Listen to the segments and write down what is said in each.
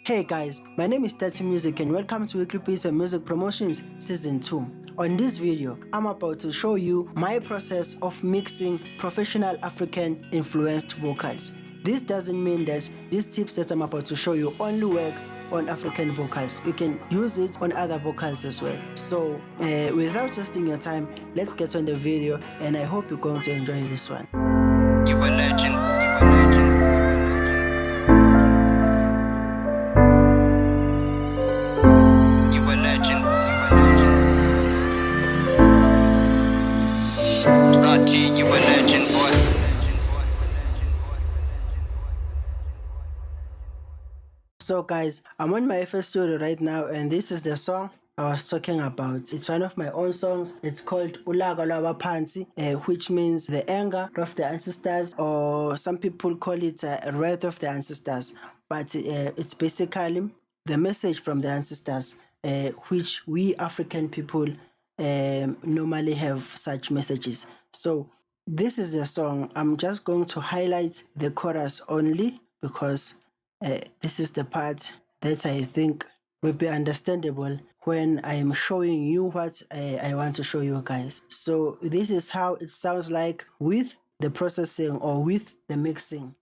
Hey guys, my name is Musick and welcome to Weekly Piece of Music Promotions Season 2. On this video, I'm about to show you my process of mixing professional African influenced vocals. This doesn't mean that these tips that I'm about to show you only works on African vocals. You can use it on other vocals as well. So without wasting your time, let's get on the video and I hope you're going to enjoy this one. You a legend, you a legend. You a legend, you a legend. Start T, you a legend, boy. So guys, I'm on my first studio right now and this is the song I was talking about. It's one of my own songs. It's called Ulaka Lwabaphansi, which means the anger of the ancestors, or some people call it wrath of the ancestors. But it's basically the message from the ancestors, which we African people normally have such messages. So this is the song. I'm just going to highlight the chorus only because this is the part that I think will be understandable when I am showing you what I want to show you guys. So this is how it sounds like with the processing or with the mixing.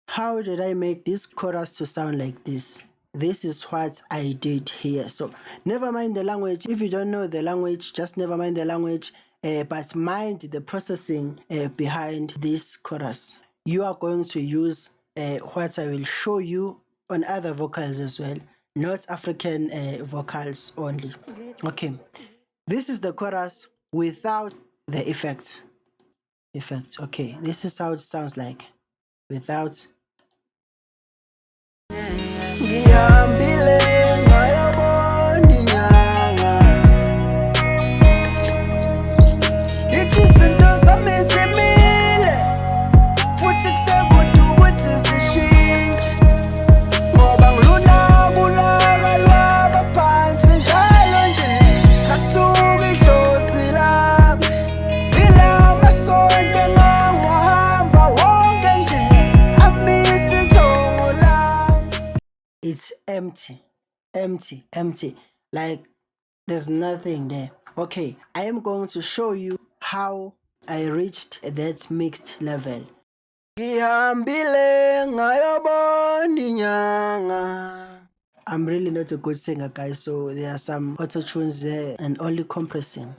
How did I make this chorus to sound like this? This is what I did here. So never mind the language. If you don't know the language, just never mind the language, but mind the processing behind this chorus. You are going to use what I will show you on other vocals as well, not African vocals only. Okay, this is the chorus without the effects. Okay, this is how it sounds like without. It's empty, like there's nothing there. Okay, I am going to show you how I reached that mixed level. I'm really not a good singer, guys, so there are some auto tunes there and only compressing.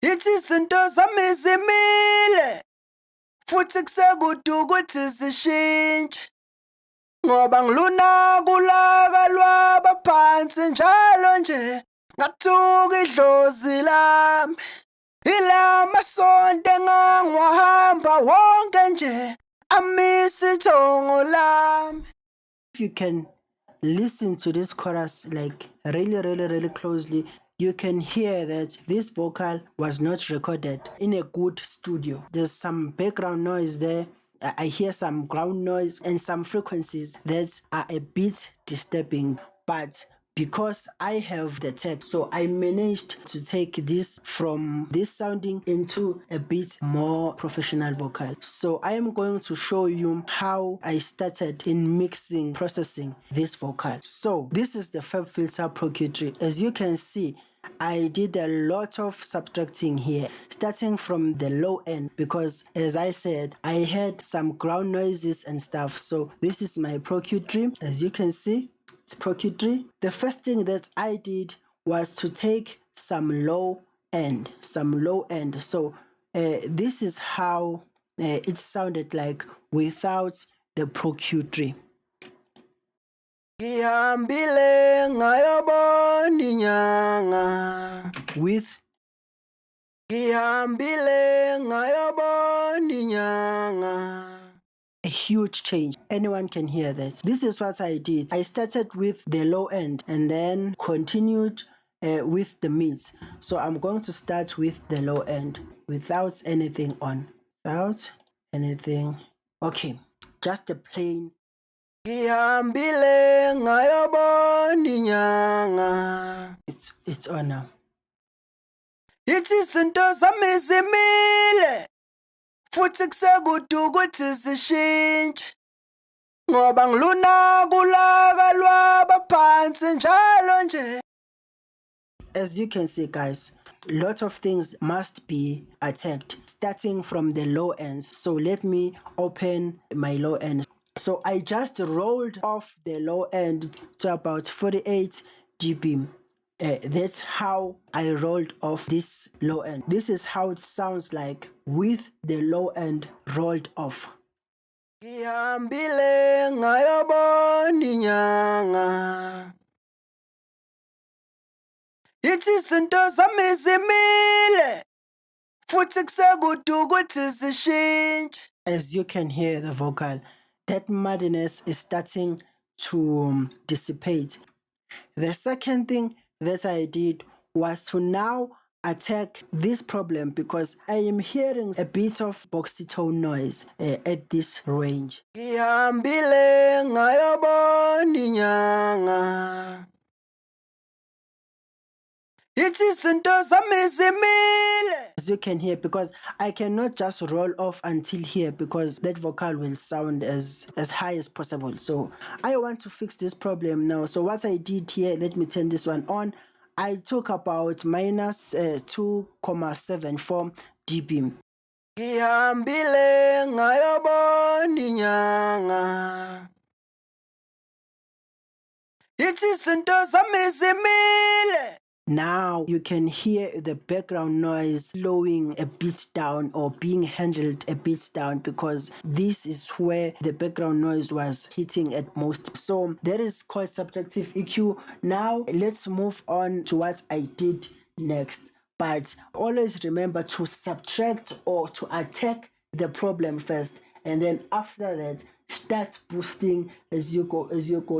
Ithi izinto zami zimile futhi kusekude ukuthi zishintshe ngoba ngiluna kulaka lwabaphansi njalo nje ngathuka idlozi lami ila masonto engangiwahamba wonke nje amisa ithongo lami. If you can listen to this chorus like really closely, you can hear that this vocal was not recorded in a good studio. There's some background noise there. I hear some ground noise and some frequencies that are a bit disturbing, but because I have the tech, so I managed to take this from this sounding into a bit more professional vocal. So I am going to show you how I started in mixing, processing this vocal. So this is the FabFilter Pro Q3. As you can see, I did a lot of subtracting here, starting from the low end, because as I said, I had some ground noises and stuff. So this is my Pro Q3. As you can see, it's Pro Q3. The first thing that I did was to take some low end. So this is how it sounded like without the Pro Q3. Ngihambile ngayobona inyanga with Ngihambile ngayobona inyanga. A huge change. Anyone can hear that. This is what I did. I started with the low end and then continued with the mids. So I'm going to start with the low end without anything on. Without anything. Okay. Just a plain. Ngihambile ngayobona inyanga. It's on now. Ithi izinto zami zimile. Futhi kusekude ukuthi zishintshe ngoba ngiluna kulaka Lwabaphansi njalo nje. As you can see, guys, a lot of things must be attacked starting from the low ends. So let me open my low end. So I just rolled off the low end to about 48 dB. That's how I rolled off this low end. This is how it sounds like with the low end rolled off. Ngihambile ngayobona inyanga. Ithi izinto zami zimile. Futhi kusekude ukuthi zishintshe. As you can hear the vocal, that muddiness is starting to dissipate. The second thing that I did was to now attack this problem because I am hearing a bit of boxy tone noise at this range. Ngihambile ngayobona inyanga. Ithi izinto zami zimile. As you can hear, because I cannot just roll off until here because that vocal will sound as high as possible. So I want to fix this problem now. So what I did here, let me turn this one on. I took about minus 2.74 dB. Ngihambile ngayobona inyanga. Ithi izinto zami zimile. Now you can hear the background noise slowing a bit down or being handled a bit down because this is where the background noise was hitting at most. So that is called subtractive EQ. Now let's move on to what I did next. But always remember to subtract or to attack the problem first, and then after that start boosting as you go.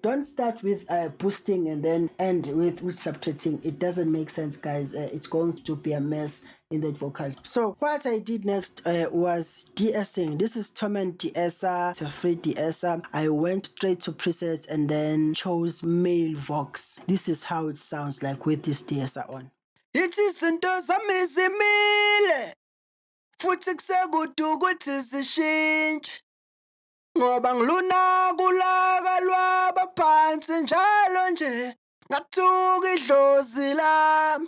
Don't start with boosting and then end with subtracting. It doesn't make sense, guys. It's going to be a mess in that vocal. So what I did next was de-essing. This is Tom and de-esser. It's a free de-esser. I went straight to presets and then chose male vox. This is how it sounds like with this de-esser on. Ithi izinto zami zimile futhi kusekude ukuthi zishintshe ngoba ngiluna kulaka Lwabaphansi njalo nje ngakuthuka idlozi lami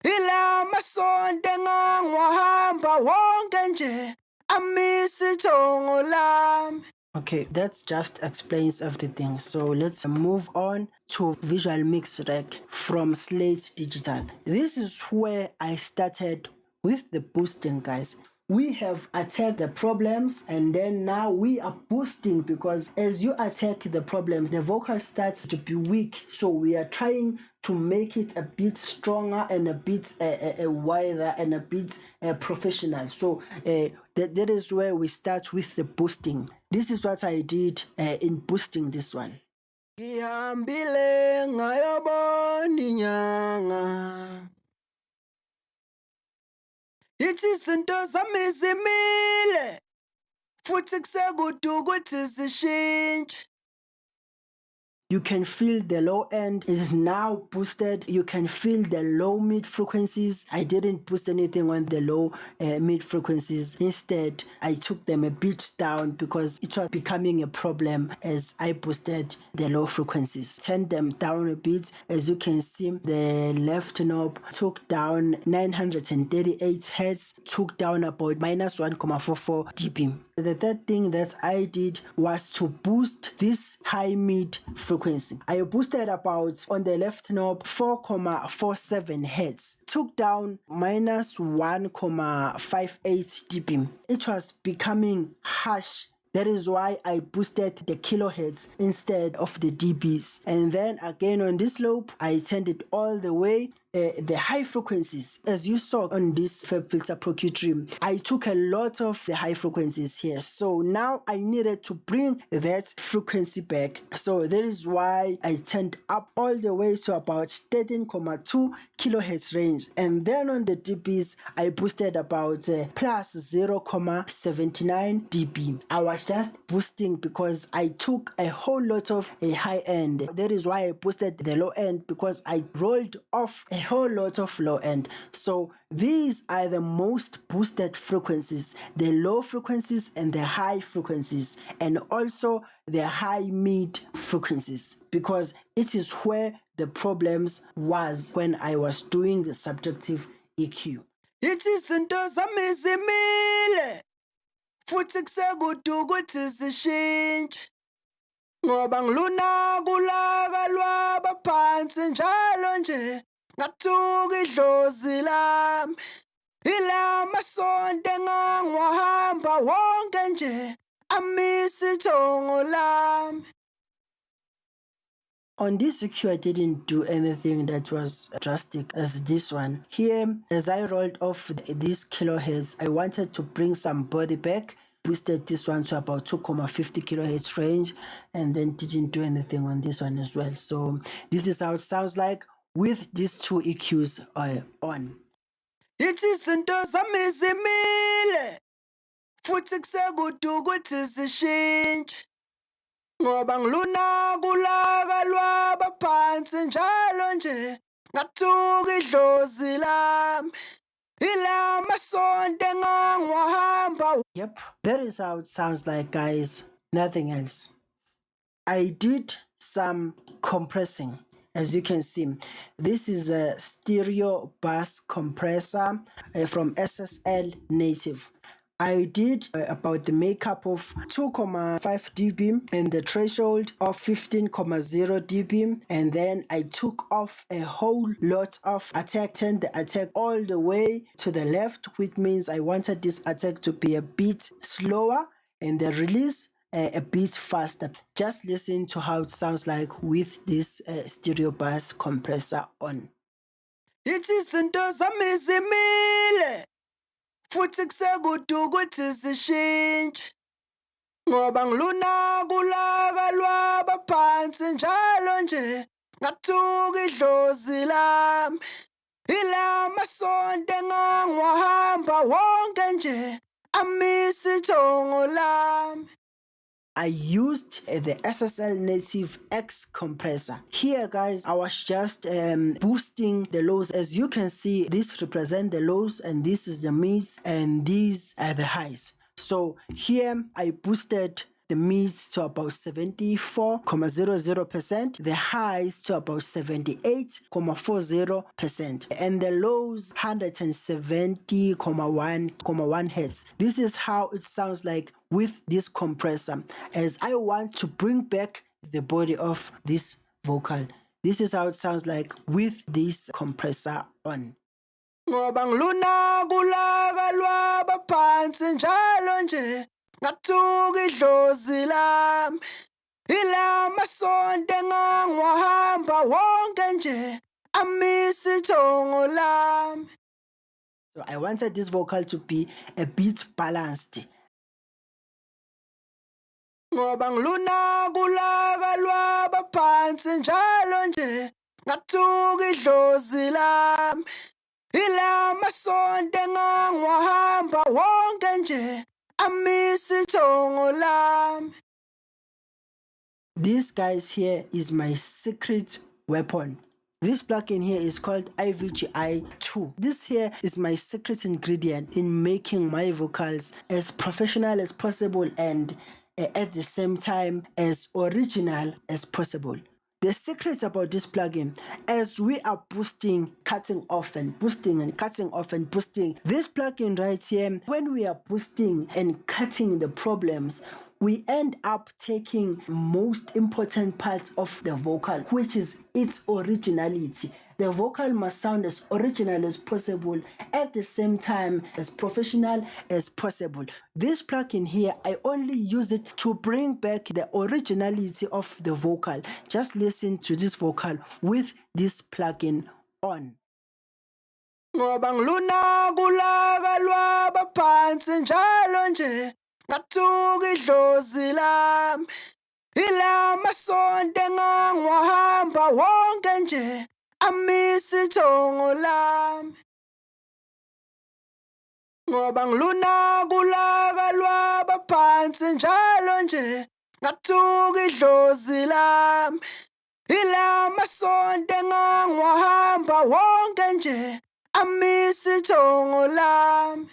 ilama sonto engangiwahamba wonke nje amisa ithongo lami. Okay, that just explains everything. So let's move on to Visual Mix Rack from Slate Digital. This is where I started with the boosting, guys. We have attacked the problems and then now we are boosting because as you attack the problems, the vocal starts to be weak. So we are trying to make it a bit stronger and a bit wider and a bit professional. So that is where we start with the boosting. This is what I did in boosting this one. Ngihambile ngayobona inyanga. Ithi izinto zami zimile futhi kusekude ukuthi zishintshe. You can feel the low end is now boosted. You can feel the low mid frequencies. I didn't boost anything on the low mid frequencies. Instead, I took them a bit down because it was becoming a problem as I boosted the low frequencies. Turned them down a bit. As you can see, the left knob took down 938 Hz, took down about minus 1.44 dB. The third thing that I did was to boost this high mid frequency. I boosted about on the left knob 4.47 Hz, took down minus 1.58 dB. It was becoming harsh. That is why I boosted the kilohertz instead of the dBs. And then again on this loop, I turned it all the way the high frequencies. As you saw on this FabFilter Pro Q3, I took a lot of the high frequencies here. So now I needed to bring that frequency back. So that is why I turned up all the way to about 13.2 kilohertz range. And then on the dBs, I boosted about plus 0.79 dB. I was just boosting because I took a whole lot of a high end. That is why I boosted the low end, because I rolled off a whole lot of low end. So these are the most boosted frequencies, the low frequencies and the high frequencies, and also the high mid frequencies, because it is where the problems was when I was doing the subtractive EQ. Ithi izinto zami zimile futhi kusekude ukuthi zishintshe, ngoba ngiluna kulaka lwabaphansi njalo nje ngathuka idlozi lami, ila masonto engangiwahamba wonke nje amisa ithongo lami. On this EQ, I didn't do anything that was drastic as this one. Here, as I rolled off these kilohertz, I wanted to bring some body back, boosted this one to about 2.50 kilohertz range, and then didn't do anything on this one as well. So this is how it sounds like with these two EQs on. Ithi izinto zami zimile futhi kusekude ukuthi zishintshe, ngoba ngiluna kulaka lwabaphansi njalo nje ngathuka idlozi lami, ila masonto engangiwahamba. Yep, that is how it sounds like, guys. Nothing else. I did some compressing. As you can see, this is a stereo bus compressor from SSL Native. I did about the makeup of 2.5 dB and the threshold of 15.0 dB, and then I took off a whole lot of attack, turned the attack all the way to the left, which means I wanted this attack to be a bit slower and the release a bit faster. Just listen to how it sounds like with this stereo bus compressor on. Ithi izinto zami zimile futhi kusekude ukuthi zishintshe, ngoba ngiluna kulaka lwabaphansi njalo nje ngathuka idlozi lami, ila masonto engangiwahamba wonke nje amisa ithongo lami. I used the SSL Native X compressor. Here, guys, I was just boosting the lows. As you can see, this represents the lows and this is the mids and these are the highs. So here I boosted the mids to about 74.00%, the highs to about 78.40%, and the lows 170.1 hertz. This is how it sounds like with this compressor, as I want to bring back the body of this vocal. This is how it sounds like with this compressor on. Ngoba ngiluna kulaka lwabaphansi njalo nje ngathuka idlozi lami, ila masonto engangiwahamba wonke nje amisa ithongo lami. So I wanted this vocal to be a bit balanced. Ngoba ngiluna kulaka lwabaphansi njalo nje ngathuka idlozi lami, ila masonto engangiwahamba wonke nje amisa ithongo lami. This, guys, here is my secret weapon. This plugin here is called IVGI2. This here is my secret ingredient in making my vocals as professional as possible and at the same time as original as possible. The secret about this plugin, as we are boosting, cutting off and boosting and cutting off and boosting, this plugin right here, when we are boosting and cutting the problems, we end up taking most important parts of the vocal, which is its originality. The vocal must sound as original as possible, at the same time as professional as possible. This plugin here, I only use it to bring back the originality of the vocal. Just listen to this vocal with this plugin on. ngoba ngiluna kulaka lwabaphansi njalo nje ngathuka idlozi lami ila masonto engangiwahamba wonke nje amisa ithongo lami ngoba ngiluna kulaka lwabaphansi njalo nje ngathuka idlozi lami ila masonto engangiwahamba wonke nje amisa ithongo lami.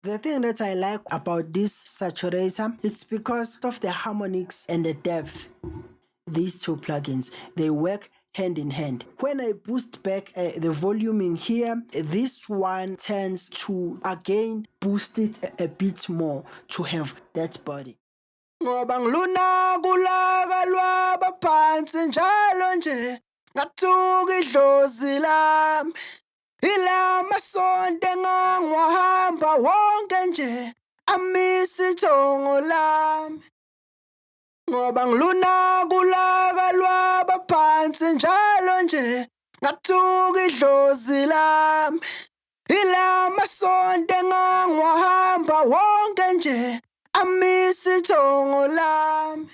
The thing that I like about this saturator, it's because of the harmonics and the depth. These two plugins, they work hand in hand. When I boost back the volume in here, this one tends to again boost it a bit more to have that body. Ngoba ngiluna kulaka lwabaphansi njalo nje ngathuka idlozi lami ila masonto engangiwahamba wonke nje amisa ithongo lami ngoba ngiluna kulaka lwabaphansi njalo nje ngathuka idlozi lami ila masonto engangiwahamba wonke nje amisa ithongo lami.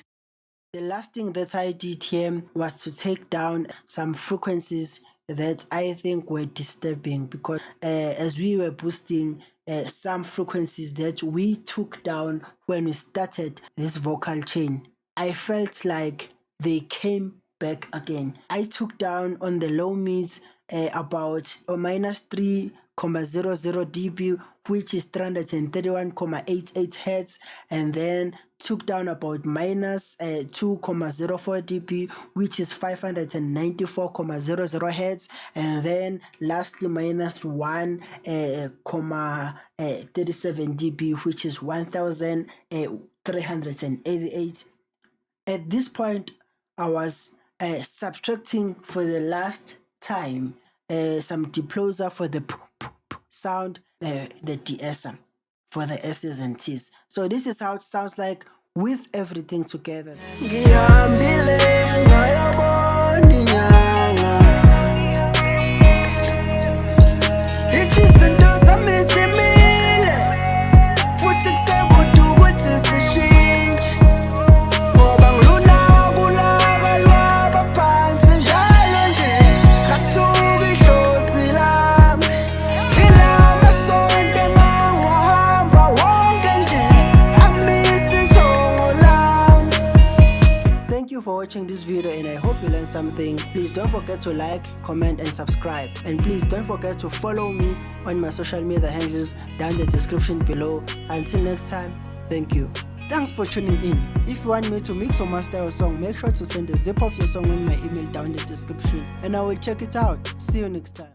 The last thing that I did here was to take down some frequencies that I think were disturbing because as we were boosting some frequencies that we took down when we started this vocal chain, I felt like they came back again. I took down on the low mids about -3,00 dB, which is 331.88 hertz, and then took down about -2.04 dB, which is 594.00 hertz, and then lastly -1.37 dB, which is 1,388. At this point, I was subtracting for the last time some deploser for the sound, the de-esser for the S's and T's. So this is how it sounds like with everything together. For watching this video, and I hope you learned something. Please don't forget to like, comment and subscribe, and please don't forget to follow me on my social media handles down the description below. Until next time, thank you. Thanks for tuning in. If you want me to mix or master your song, make sure to send a zip of your song in my email down the description and I will check it out. See you next time.